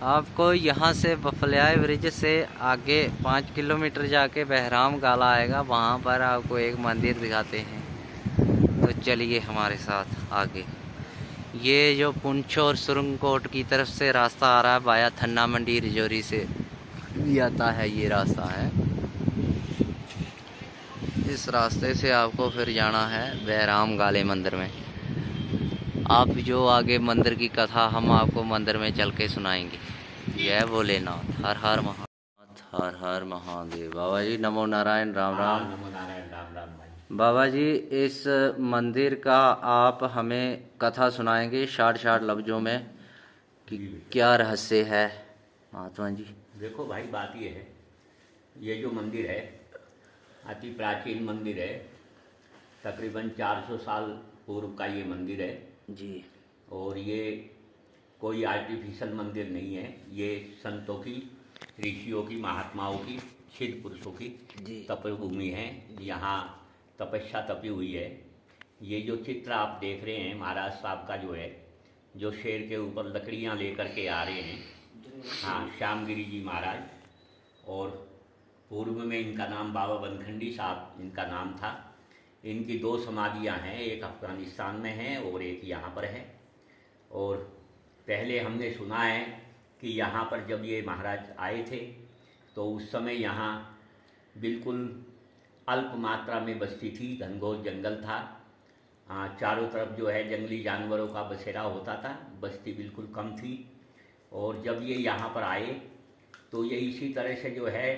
आपको यहाँ से बफल्याई ब्रिज से आगे 5 किलोमीटर जाके बहराम गाला आएगा, वहाँ पर आपको एक मंदिर दिखाते हैं। तो चलिए हमारे साथ आगे। ये जो पुंछ और सुरंगकोट की तरफ से रास्ता आ रहा है वाया थन्ना मंडी रिजौरी से भी आता है, ये रास्ता है। इस रास्ते से आपको फिर जाना है बहराम गाले मंदिर में। आप जो आगे मंदिर की कथा हम आपको मंदिर में चल के सुनाएंगे। जय भोलेनाथ, हर हर महानाथ, हर हर महादेव। बाबा जी नमो नारायण, राम राम। नमो नारायण, राम राम भाई। बाबा जी, इस मंदिर का आप हमें कथा सुनाएंगे शार्ट शार्ट लफ्जों में कि जी बिल्कुल। क्या रहस्य है महात्मा जी। देखो भाई, बात ये है, ये जो मंदिर है अति प्राचीन मंदिर है। तकरीबन 400 साल पूर्व का ये मंदिर है। जी और ये कोई आर्टिफिशियल मंदिर नहीं है। ये संतों की, ऋषियों की, महात्माओं की, सिद्ध पुरुषों की जी तपभूमि है। यहाँ तपस्या तपी हुई है। ये जो चित्र आप देख रहे हैं महाराज साहब का जो है, जो शेर के ऊपर लकड़ियाँ लेकर के आ रहे हैं, हाँ, श्यामगिरी जी महाराज। और पूर्व में इनका नाम बाबा बनखंडी साहब इनका नाम था। इनकी 2 समाधियाँ हैं, एक अफ़गानिस्तान में है और एक यहाँ पर है। और पहले हमने सुना है कि यहाँ पर जब ये महाराज आए थे तो उस समय यहाँ बिल्कुल अल्प मात्रा में बस्ती थी, घनघोर जंगल था। चारों तरफ जो है जंगली जानवरों का बसेरा होता था, बस्ती बिल्कुल कम थी। और जब ये यहाँ पर आए तो ये इसी तरह से जो है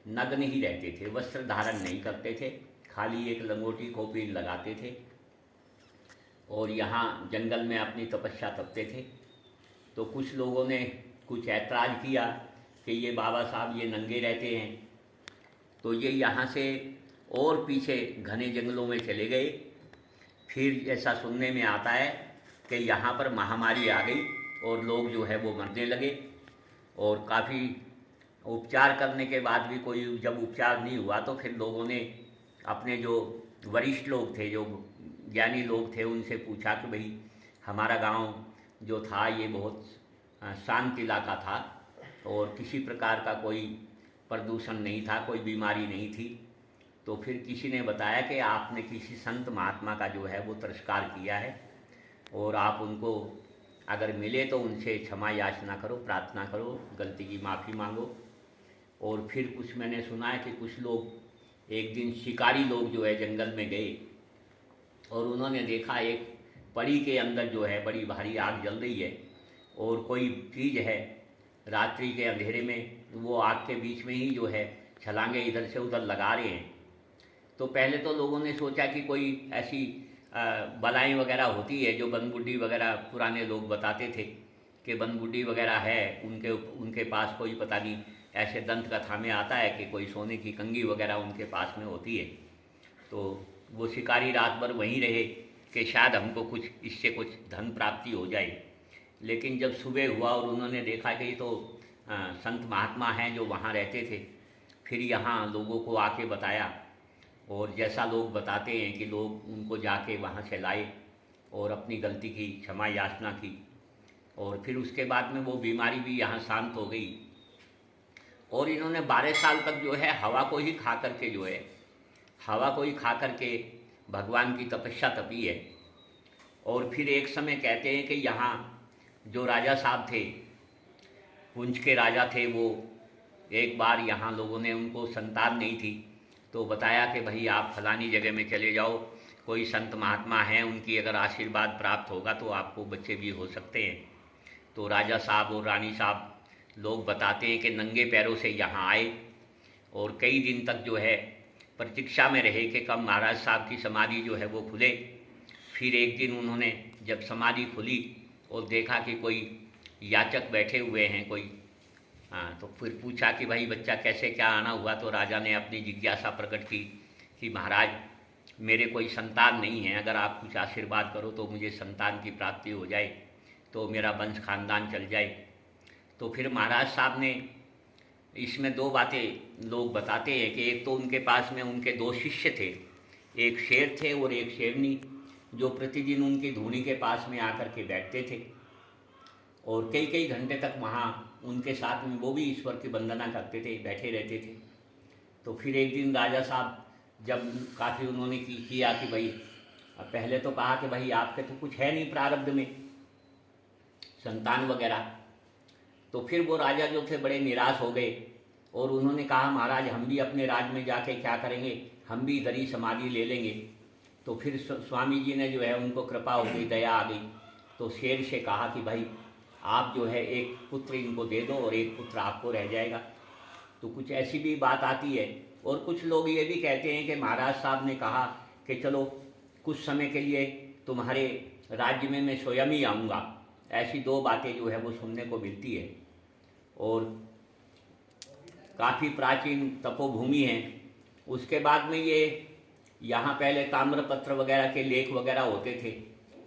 नग्न ही रहते थे, वस्त्र धारण नहीं करते थे, खाली एक लंगोटी कोपी लगाते थे और यहाँ जंगल में अपनी तपस्या तपते थे। तो कुछ लोगों ने कुछ ऐतराज़ किया कि ये बाबा साहब ये नंगे रहते हैं। तो ये यहाँ से और पीछे घने जंगलों में चले गए। फिर ऐसा सुनने में आता है कि यहाँ पर महामारी आ गई और लोग जो है वो मरने लगे। और काफ़ी उपचार करने के बाद भी कोई जब उपचार नहीं हुआ तो फिर लोगों ने अपने जो वरिष्ठ लोग थे, जो ज्ञानी लोग थे, उनसे पूछा कि भाई हमारा गांव जो था ये बहुत शांत इलाका था और किसी प्रकार का कोई प्रदूषण नहीं था, कोई बीमारी नहीं थी। तो फिर किसी ने बताया कि आपने किसी संत महात्मा का जो है वो तिरस्कार किया है और आप उनको अगर मिले तो उनसे क्षमा याचना करो, प्रार्थना करो, गलती की माफ़ी मांगो। और फिर कुछ मैंने सुना है कि कुछ लोग एक दिन शिकारी लोग जो है जंगल में गए और उन्होंने देखा एक पड़ी के अंदर जो है बड़ी भारी आग जल रही है और कोई चीज़ है रात्रि के अंधेरे में, वो आग के बीच में ही जो है छलांगे इधर से उधर लगा रहे हैं। तो पहले तो लोगों ने सोचा कि कोई ऐसी बलाएँ वगैरह होती है, जो बनबुड्ढी वगैरह पुराने लोग बताते थे कि बनबुड्ढी वगैरह है, उनके पास कोई पता नहीं, ऐसे दंत कथा में आता है कि कोई सोने की कंघी वगैरह उनके पास में होती है। तो वो शिकारी रात भर वहीं रहे कि शायद हमको कुछ इससे कुछ धन प्राप्ति हो जाए। लेकिन जब सुबह हुआ और उन्होंने देखा कि ये तो संत महात्मा हैं जो वहाँ रहते थे, फिर यहाँ लोगों को आके बताया और जैसा लोग बताते हैं कि लोग उनको जाके वहाँ से लाए और अपनी गलती की क्षमा याचना की और फिर उसके बाद में वो बीमारी भी यहाँ शांत हो गई। और इन्होंने 12 साल तक जो है हवा को ही खा करके जो है हवा को ही खा करके भगवान की तपस्या तपी है। और फिर एक समय कहते हैं कि यहाँ जो राजा साहब थे, पुंछ के राजा थे, वो एक बार यहाँ लोगों ने, उनको संतान नहीं थी तो बताया कि भाई आप फलानी जगह में चले जाओ, कोई संत महात्मा हैं, उनकी अगर आशीर्वाद प्राप्त होगा तो आपको बच्चे भी हो सकते हैं। तो राजा साहब और रानी साहब लोग बताते हैं कि नंगे पैरों से यहाँ आए और कई दिन तक जो है प्रतीक्षा में रहे कि कब महाराज साहब की समाधि जो है वो खुले। फिर एक दिन उन्होंने जब समाधि खुली और देखा कि कोई याचक बैठे हुए हैं कोई, तो फिर पूछा कि भाई बच्चा कैसे क्या आना हुआ। तो राजा ने अपनी जिज्ञासा प्रकट की कि महाराज मेरे कोई संतान नहीं है, अगर आप कुछ आशीर्वाद करो तो मुझे संतान की प्राप्ति हो जाए, तो मेरा वंश खानदान चल जाए। तो फिर महाराज साहब ने, इसमें 2 बातें लोग बताते हैं कि एक तो उनके पास में उनके 2 शिष्य थे, एक शेर थे और एक शेरनी, जो प्रतिदिन उनकी धूनी के पास में आकर के बैठते थे। और कई कई घंटे तक वहाँ उनके साथ में वो भी ईश्वर की वंदना करते थे, बैठे रहते थे। तो फिर एक दिन राजा साहब जब काफ़ी उन्होंने किया कि भाई, पहले तो कहा कि भाई आपके तो कुछ है नहीं प्रारब्ध में संतान वगैरह। तो फिर वो राजा जो थे बड़े निराश हो गए और उन्होंने कहा महाराज हम भी अपने राज्य में जाके क्या करेंगे, हम भी इधर ही समाधि ले लेंगे। तो फिर स्वामी जी ने जो है उनको कृपा हो गई, दया आ गई। तो शेर से कहा कि भाई आप जो है एक पुत्र इनको दे दो और एक पुत्र आपको रह जाएगा। तो कुछ ऐसी भी बात आती है। और कुछ लोग ये भी कहते हैं कि महाराज साहब ने कहा कि चलो कुछ समय के लिए तुम्हारे राज्य में मैं स्वयं ही आऊँगा। ऐसी दो बातें जो है वो सुनने को मिलती है। और काफ़ी प्राचीन तपोभूमि है। उसके बाद में ये यहाँ पहले ताम्रपत्र वगैरह के लेख वगैरह होते थे,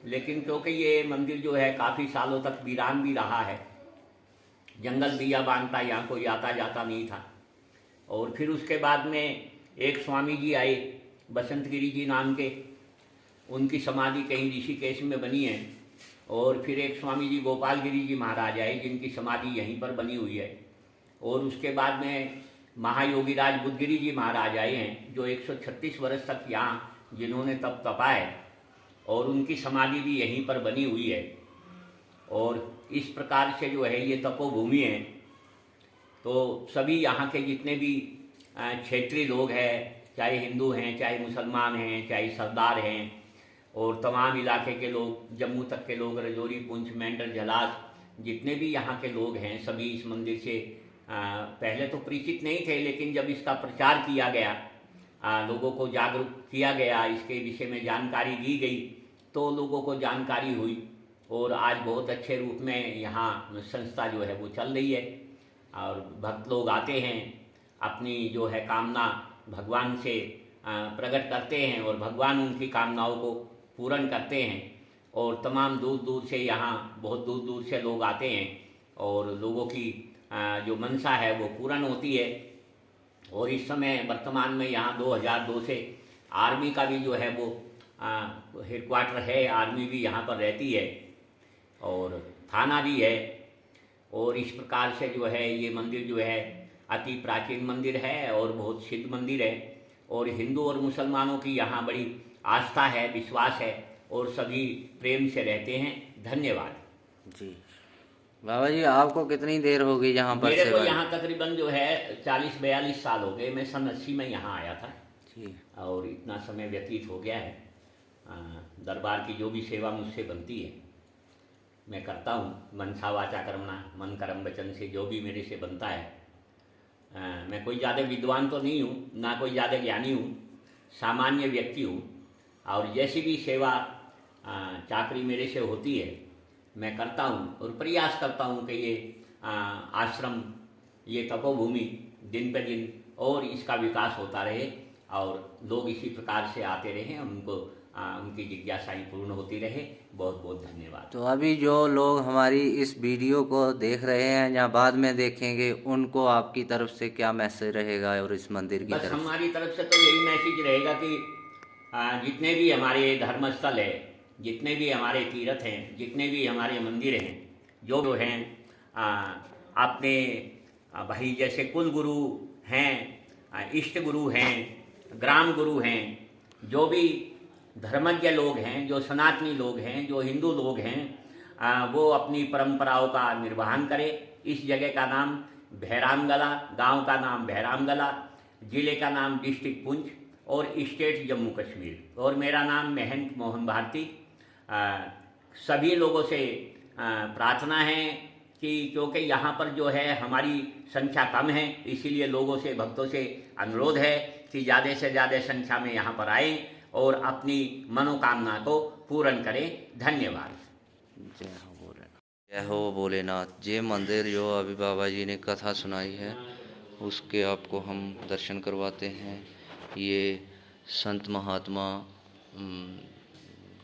लेकिन क्योंकि ये मंदिर जो है काफ़ी सालों तक वीरान भी रहा है, जंगल बियाबान था, यहाँ कोई आता जाता नहीं था। और फिर उसके बाद में एक स्वामी जी आए बसंत गिरी जी नाम के, उनकी समाधि कहीं ऋषिकेश में बनी है। और फिर एक स्वामी जी गोपाल गिरी जी महाराज आए जिनकी समाधि यहीं पर बनी हुई है। और उसके बाद में महायोगीराज बुद्धगिरी जी महाराज आए हैं जो 136 वर्ष तक यहाँ जिन्होंने तप तपा है, और उनकी समाधि भी यहीं पर बनी हुई है। और इस प्रकार से जो है ये तपोभूमि है। तो सभी यहाँ के जितने भी क्षेत्रीय लोग हैं, चाहे हिंदू हैं, चाहे मुसलमान हैं, चाहे सरदार हैं, और तमाम इलाके के लोग, जम्मू तक के लोग, रजौरी, पुंछ, मेंढर, झलास, जितने भी यहाँ के लोग हैं, सभी इस मंदिर से पहले तो परिचित नहीं थे, लेकिन जब इसका प्रचार किया गया, लोगों को जागरूक किया गया, इसके विषय में जानकारी दी गई, तो लोगों को जानकारी हुई। और आज बहुत अच्छे रूप में यहाँ संस्था जो है वो चल रही है। और भक्त लोग आते हैं, अपनी जो है कामना भगवान से प्रकट करते हैं और भगवान उनकी कामनाओं को पूर्ण करते हैं। और तमाम दूर दूर से यहाँ बहुत दूर दूर से लोग आते हैं और लोगों की जो मनसा है वो पूर्ण होती है। और इस समय वर्तमान में यहाँ 2002 से आर्मी का भी जो है वो हेडक्वार्टर है, आर्मी भी यहाँ पर रहती है और थाना भी है। और इस प्रकार से जो है ये मंदिर जो है अति प्राचीन मंदिर है और बहुत सिद्ध मंदिर है। और हिंदू और मुसलमानों की यहाँ बड़ी आस्था है, विश्वास है, और सभी प्रेम से रहते हैं। धन्यवाद जी। बाबा जी आपको कितनी देर हो गई यहाँ पर? मेरे को यहाँ तकरीबन जो है 40-42 साल हो गए। मैं सन 80 में यहाँ आया था जी। और इतना समय व्यतीत हो गया है। दरबार की जो भी सेवा मुझसे बनती है मैं करता हूँ। मनसा वाचा कर्मणा, मन कर्म वचन से जो भी मेरे से बनता है। मैं कोई ज़्यादा विद्वान तो नहीं हूँ, ना कोई ज़्यादा ज्ञानी हूँ, सामान्य व्यक्ति हूँ। और जैसी भी सेवा चाकरी मेरे से होती है मैं करता हूँ और प्रयास करता हूँ कि ये आश्रम, ये तपोभूमि दिन पे दिन और इसका विकास होता रहे और लोग इसी प्रकार से आते रहें, उनको उनकी जिज्ञासाएं पूर्ण होती रहे। बहुत बहुत धन्यवाद। तो अभी जो लोग हमारी इस वीडियो को देख रहे हैं या बाद में देखेंगे, उनको आपकी तरफ से क्या मैसेज रहेगा और इस मंदिर की बस तरफ? हमारी तरफ से तो यही मैसेज रहेगा कि जितने भी हमारे धर्मस्थल है, जितने भी हमारे तीर्थ हैं, जितने भी हमारे मंदिर हैं, जो हैं अपने भाई जैसे कुल गुरु हैं, इष्ट गुरु हैं, ग्राम गुरु हैं, जो भी धर्मज्ञ लोग हैं, जो सनातनी लोग हैं, जो हिंदू लोग हैं, वो अपनी परंपराओं का निर्वहन करें। इस जगह का नाम भैरामगला, गांव का नाम भैरामगला, जिले का नाम डिस्ट्रिक्ट पुंछ और स्टेट जम्मू कश्मीर। और मेरा नाम महंत मोहन भारती। सभी लोगों से प्रार्थना है कि क्योंकि यहाँ पर जो है हमारी संख्या कम है, इसीलिए लोगों से, भक्तों से अनुरोध है कि ज़्यादा से ज़्यादा संख्या में यहाँ पर आएँ और अपनी मनोकामना को पूर्ण करें। धन्यवाद। जय हो भोलेनाथ। जय हो भोलेनाथ। ये मंदिर जो अभी बाबा जी ने कथा सुनाई है उसके आपको हम दर्शन करवाते हैं। ये संत महात्मा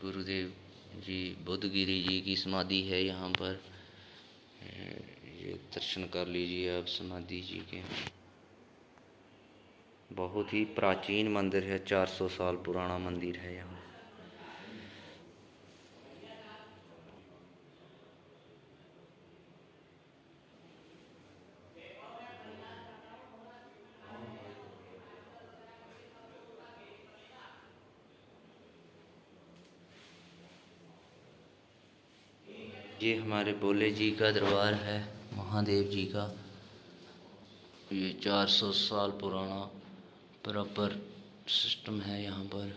गुरुदेव जी बुद्धगिरी जी की समाधि है यहाँ पर। ये दर्शन कर लीजिए आप समाधि जी के। बहुत ही प्राचीन मंदिर है, 400 साल पुराना मंदिर है यहाँ। ये हमारे भोले जी का दरबार है, महादेव जी का। ये 400 साल पुराना प्रॉपर सिस्टम है यहाँ पर।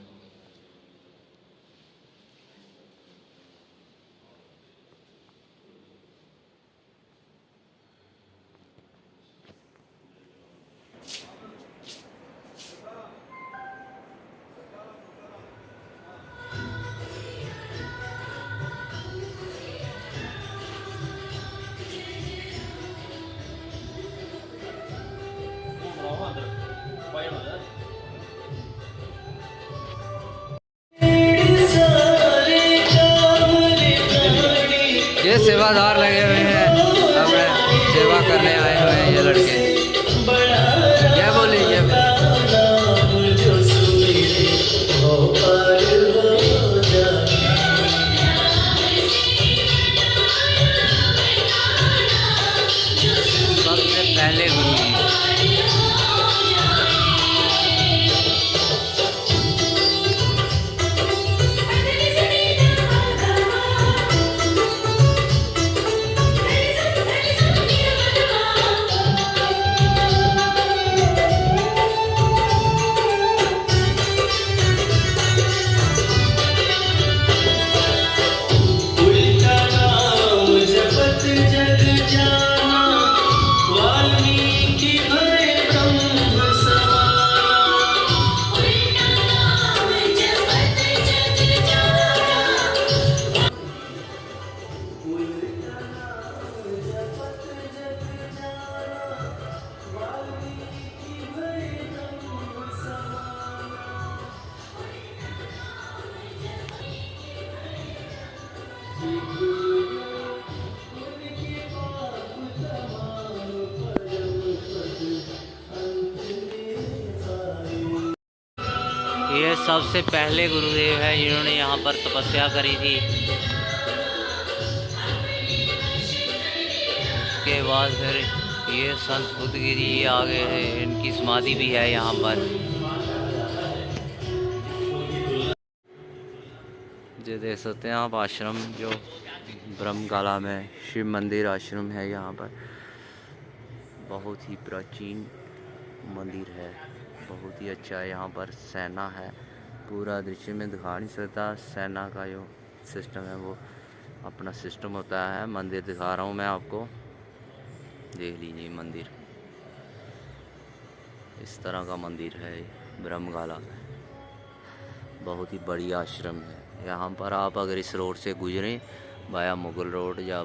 ये सेवादार लगे हुए हैं, अपने सेवा करने आए हुए हैं ये लड़के। क्या बोले ये सबसे पहले गुरु जी। ये सबसे पहले गुरुदेव है जिन्होंने यहाँ पर तपस्या करी थी। उसके बाद फिर ये संत बुद्धगिरी आगे है, इनकी समाधि भी है यहाँ पर। ये देख सकते हैं आप आश्रम, जो ब्रह्मगाला में शिव मंदिर आश्रम है। यहाँ पर बहुत ही प्राचीन मंदिर है, बहुत ही अच्छा है। यहाँ पर सेना है, पूरा दृश्य में दिखा नहीं सकता। सेना का जो सिस्टम है वो अपना सिस्टम होता है। मंदिर दिखा रहा हूँ मैं आपको, देख लीजिए मंदिर। इस तरह का मंदिर है ब्रह्मगाला में, बहुत ही बड़ी आश्रम है। यहाँ पर आप अगर इस रोड से गुजरें वाया मुगल रोड या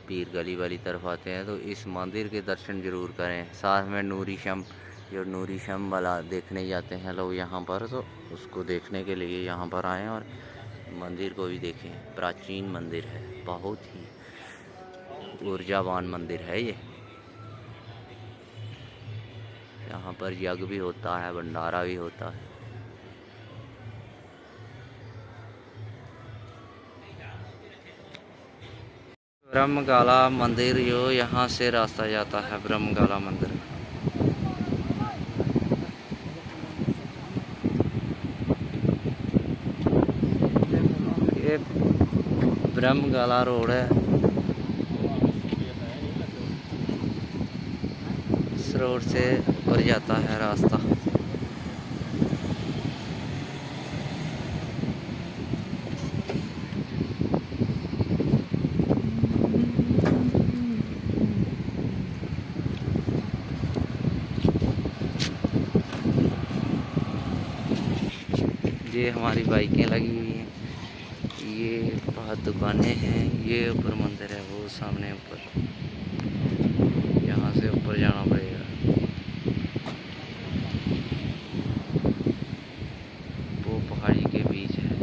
पीर गली वाली तरफ आते हैं तो इस मंदिर के दर्शन ज़रूर करें। साथ में नूरी शम, जो नूरी शम वाला देखने जाते हैं लोग यहाँ पर, तो उसको देखने के लिए यहाँ पर आएँ और मंदिर को भी देखें। प्राचीन मंदिर है, बहुत ही ऊर्जावान मंदिर है ये। यहाँ पर यज्ञ भी होता है, भंडारा भी होता है। ब्रह्मगाला मंदिर, जो यहाँ से रास्ता जाता है ब्रह्मगाला मंदिर। ये ब्रह्मगाला रोड है, इस रोड से ऊपर जाता है रास्ता। ये हमारी बाइकें लगी हुई हैं, ये बहुत दुकानें हैं। ये ऊपर मंदिर है, वो सामने ऊपर, यहाँ से ऊपर जाना पड़ेगा। वो पहाड़ी के बीच है।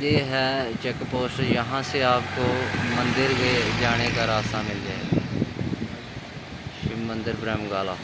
ये है चेक पोस्ट, यहाँ से आपको मंदिर के जाने का रास्ता मिल जाएगा। शिव मंदिर ब्रह्मगाला।